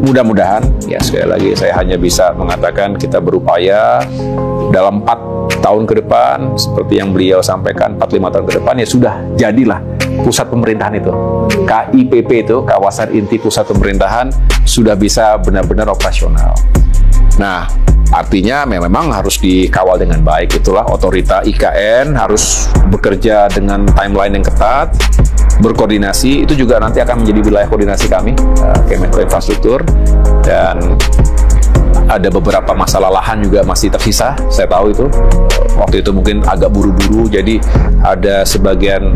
mudah-mudahan, ya sekali lagi saya hanya bisa mengatakan kita berupaya dalam 4 tahun ke depan, seperti yang beliau sampaikan, 4-5 tahun ke depan, ya sudah jadilah pusat pemerintahan itu. KIPP itu, kawasan inti pusat pemerintahan, sudah bisa benar-benar operasional. Nah, artinya memang harus dikawal dengan baik. Itulah otorita IKN harus bekerja dengan timeline yang ketat, berkoordinasi. Itu juga nanti akan menjadi wilayah koordinasi kami, Kemenko Infrastruktur. Dan ada beberapa masalah lahan juga masih tersisa, saya tahu itu. Waktu itu mungkin agak buru-buru, jadi ada sebagian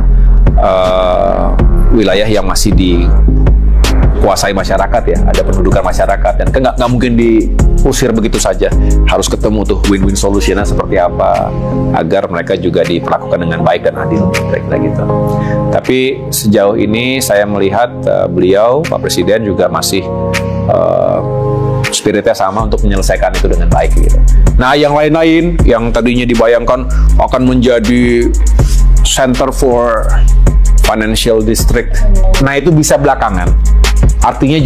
wilayah yang masih dikuasai masyarakat ya, ada pendudukan masyarakat, dan nggak mungkin diusir begitu saja. Harus ketemu tuh win-win solutionnya seperti apa, agar mereka juga diperlakukan dengan baik dan adil, kira-kira gitu. Tapi sejauh ini saya melihat beliau, Pak Presiden juga masih spiritnya sama untuk menyelesaikan itu dengan baik gitu. Nah, yang lain-lain yang tadinya dibayangkan akan menjadi Center for Financial District, nah itu bisa belakangan. Artinya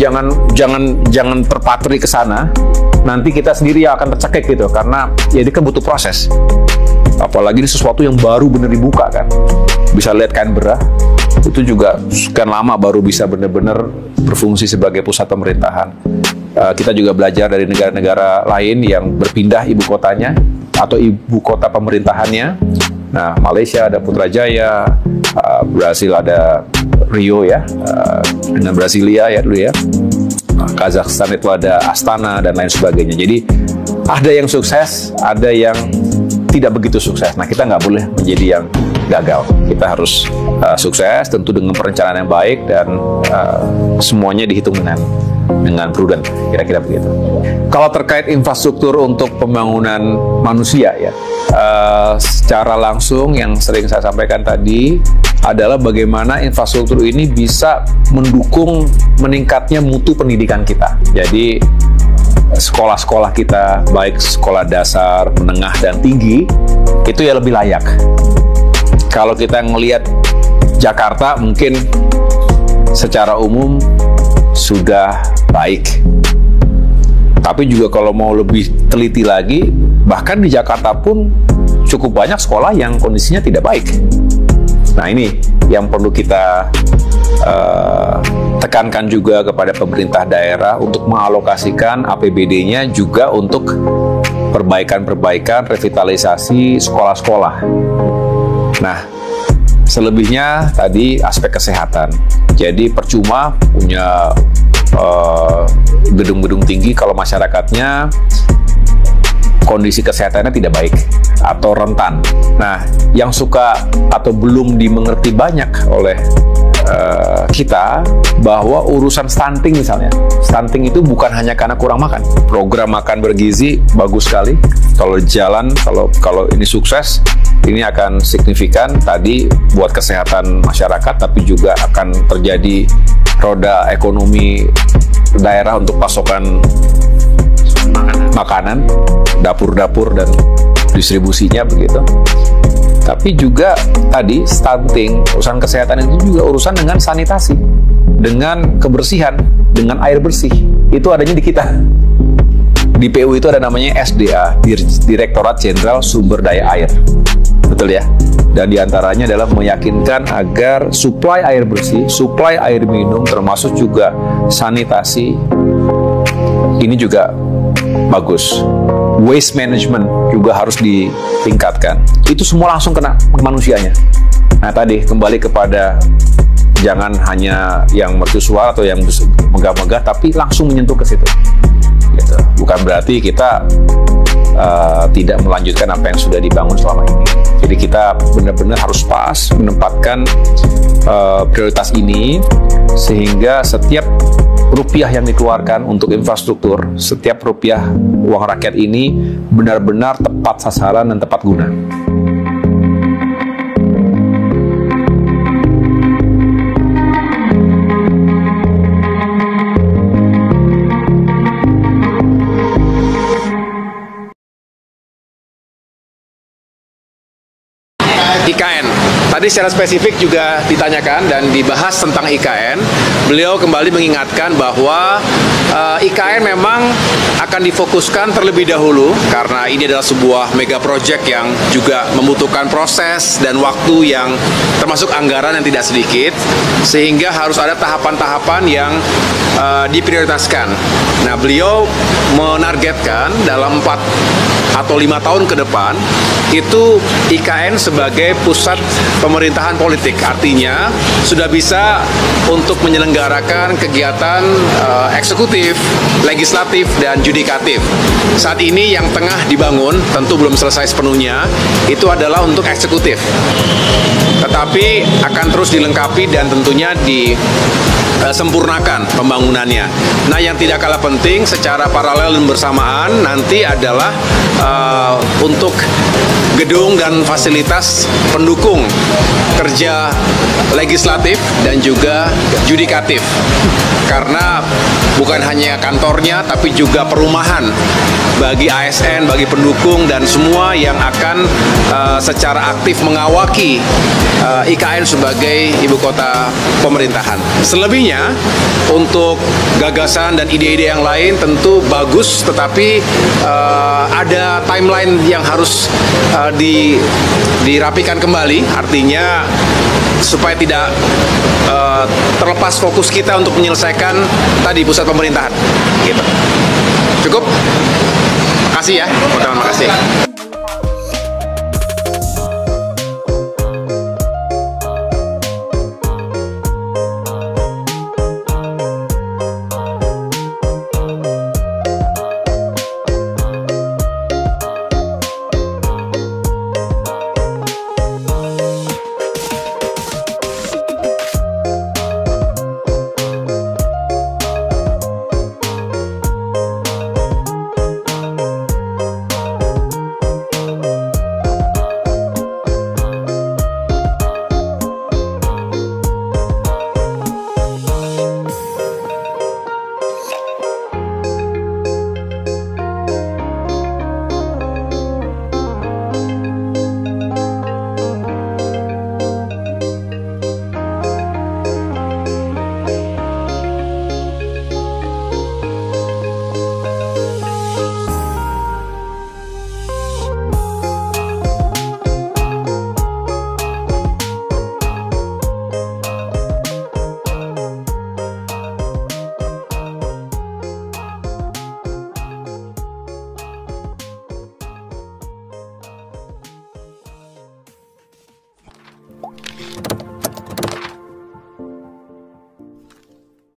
jangan terpatri ke sana. Nanti kita sendiri yang akan tercekik gitu, karena ya ini kan butuh proses. Apalagi ini sesuatu yang baru bener dibuka kan. Bisa lihat Canberra, itu juga sekian lama baru bisa benar-benar berfungsi sebagai pusat pemerintahan. Kita juga belajar dari negara-negara lain yang berpindah ibu kotanya atau ibu kota pemerintahannya. Nah, Malaysia ada Putrajaya, Brasil ada Rio ya, dengan Brasilia ya dulu ya. Kazakhstan itu ada Astana dan lain sebagainya. Jadi ada yang sukses, ada yang tidak begitu sukses. Nah, kita nggak boleh menjadi yang gagal. Kita harus sukses, tentu dengan perencanaan yang baik, dan semuanya dihitung dengan prudent, kira-kira begitu. Kalau terkait infrastruktur untuk pembangunan manusia ya, secara langsung yang sering saya sampaikan tadi adalah bagaimana infrastruktur ini bisa mendukung meningkatnya mutu pendidikan kita. Jadi sekolah-sekolah kita, baik sekolah dasar, menengah, dan tinggi, itu ya lebih layak. Kalau kita ngelihat Jakarta mungkin secara umum sudah baik, tapi juga kalau mau lebih teliti lagi, bahkan di Jakarta pun cukup banyak sekolah yang kondisinya tidak baik. Nah, ini yang perlu kita tekankan juga kepada pemerintah daerah untuk mengalokasikan APBD-nya juga untuk perbaikan-perbaikan, revitalisasi sekolah-sekolah. Nah, selebihnya tadi aspek kesehatan. Jadi percuma punya gedung-gedung tinggi kalau masyarakatnya kondisi kesehatannya tidak baik atau rentan. Nah, yang suka atau belum dimengerti banyak oleh kita bahwa urusan stunting misalnya, stunting itu bukan hanya karena kurang makan. Program makan bergizi bagus sekali. Kalau jalan, kalau ini sukses, ini akan signifikan tadi buat kesehatan masyarakat, tapi juga akan terjadi roda ekonomi daerah untuk pasokan makanan, dapur-dapur dan distribusinya begitu. Tapi juga tadi stunting, urusan kesehatan itu juga urusan dengan sanitasi, dengan kebersihan, dengan air bersih. Itu adanya di kita. Di PU itu ada namanya SDA, Direktorat Jenderal Sumber Daya Air. Betul ya? Dan diantaranya adalah meyakinkan agar suplai air bersih, suplai air minum, termasuk juga sanitasi, ini juga bagus. Waste management juga harus ditingkatkan. Itu semua langsung kena ke manusianya. Nah, tadi kembali kepada jangan hanya yang mercusuar atau yang megah-megah, tapi langsung menyentuh ke situ. Gitu. Bukan berarti kita tidak melanjutkan apa yang sudah dibangun selama ini. Jadi kita benar-benar harus pas menempatkan prioritas ini, sehingga setiap rupiah yang dikeluarkan untuk infrastruktur, setiap rupiah uang rakyat ini benar-benar tepat sasaran dan tepat guna. IKN Tadi secara spesifik juga ditanyakan dan dibahas tentang IKN. Beliau kembali mengingatkan bahwa IKN memang akan difokuskan terlebih dahulu karena ini adalah sebuah mega project yang juga membutuhkan proses dan waktu yang termasuk anggaran yang tidak sedikit, sehingga harus ada tahapan-tahapan yang diprioritaskan. Nah, beliau menargetkan dalam 4 atau 5 tahun ke depan itu IKN sebagai pusat pemerintahan politik, artinya sudah bisa untuk menyelenggarakan kegiatan eksekutif, legislatif, dan judikatif. Saat ini yang tengah dibangun, tentu belum selesai sepenuhnya, itu adalah untuk eksekutif. Tetapi akan terus dilengkapi dan tentunya disempurnakan pembangunannya. Nah, yang tidak kalah penting secara paralel dan bersamaan nanti adalah untuk gedung dan fasilitas pendukung kerja legislatif dan juga judikatif. Karena bukan hanya kantornya, tapi juga perumahan bagi ASN, bagi pendukung, dan semua yang akan secara aktif mengawaki IKN sebagai ibu kota pemerintahan. Selebihnya, untuk gagasan dan ide-ide yang lain tentu bagus, tetapi ada timeline yang harus dirapikan kembali, artinya supaya tidak terlepas fokus kita untuk menyelesaikan tadi pusat pemerintahan. Gitu. Cukup? Makasih ya, terima kasih.